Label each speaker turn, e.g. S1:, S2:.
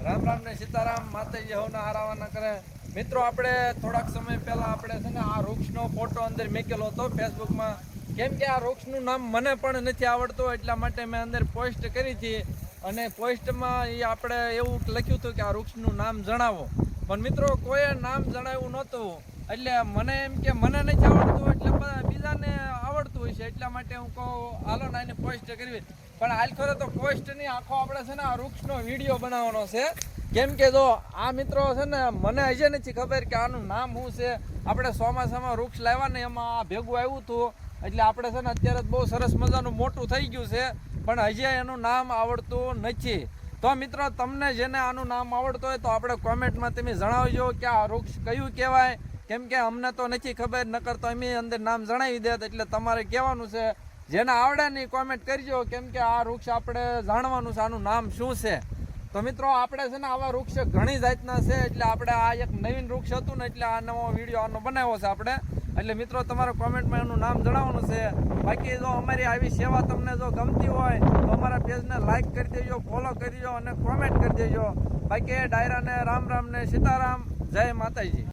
S1: રામ રામ ને સીતારામ માતાજી હવના હારાવાના કરે મિત્રો આપણે થોડાક સમય પહેલા આપણે છે ને આ વૃક્ષનો ફોટો અંદર મૂકેલો હતો ફેસબુકમાં કેમ કે આ વૃક્ષનું નામ મને પણ નથી આવડતું એટલા માટે મેં અંદર પોસ્ટ કરી હતી અને પોસ્ટમાં એ આપણે એવું લખ્યું હતું કે આ વૃક્ષનું નામ જણાવો પણ મિત્રો કોઈએ નામ જણાવ્યું નહોતું એટલે મને એમ કે મને નથી આવડતું એટલે બીજાને આવડતું હોય છે એટલા માટે હું કહું હાલો ને એને પોસ્ટ કરવી પણ હાલ ખરે તો પોસ્ટ નહીં આખો આપણે છે ને આ વૃક્ષનો વિડીયો બનાવવાનો છે કેમ કે જો આ મિત્રો છે ને મને હજી નથી ખબર કે આનું નામ શું છે આપણે ચોમાસામાં વૃક્ષ લાવ્યા ને એમાં આ ભેગું આવ્યું હતું એટલે આપણે છે ને અત્યારે બહુ સરસ મજાનું મોટું થઈ ગયું છે પણ હજી એનું નામ આવડતું નથી તો મિત્રો તમને જેને આનું નામ આવડતું હોય તો આપણે કોમેન્ટમાં તમે જણાવજો કે આ વૃક્ષ કયું કહેવાય કેમ કે અમને તો નથી ખબર નકર તો અમે અંદર નામ જણાવી દેત એટલે તમારે કહેવાનું છે જેને આવડે નહીં કોમેન્ટ કરજો કેમ કે આ વૃક્ષ આપણે જાણવાનું છે આનું નામ શું છે તો મિત્રો આપણે છે ને આવા વૃક્ષ ઘણી જાતના છે એટલે આપણે આ એક નવીન વૃક્ષ હતું ને એટલે આ નવો વિડીયો આનો બનાવ્યો છે આપણે એટલે મિત્રો તમારે કોમેન્ટમાં એનું નામ જણાવવાનું છે બાકી જો અમારી આવી સેવા તમને જો ગમતી હોય તો અમારા પેજને લાઈક કરી દેજો ફોલો કરી દેજો અને કોમેન્ટ કરી દેજો બાકી ડાયરાને રામ રામ ને સીતારામ જય માતાજી।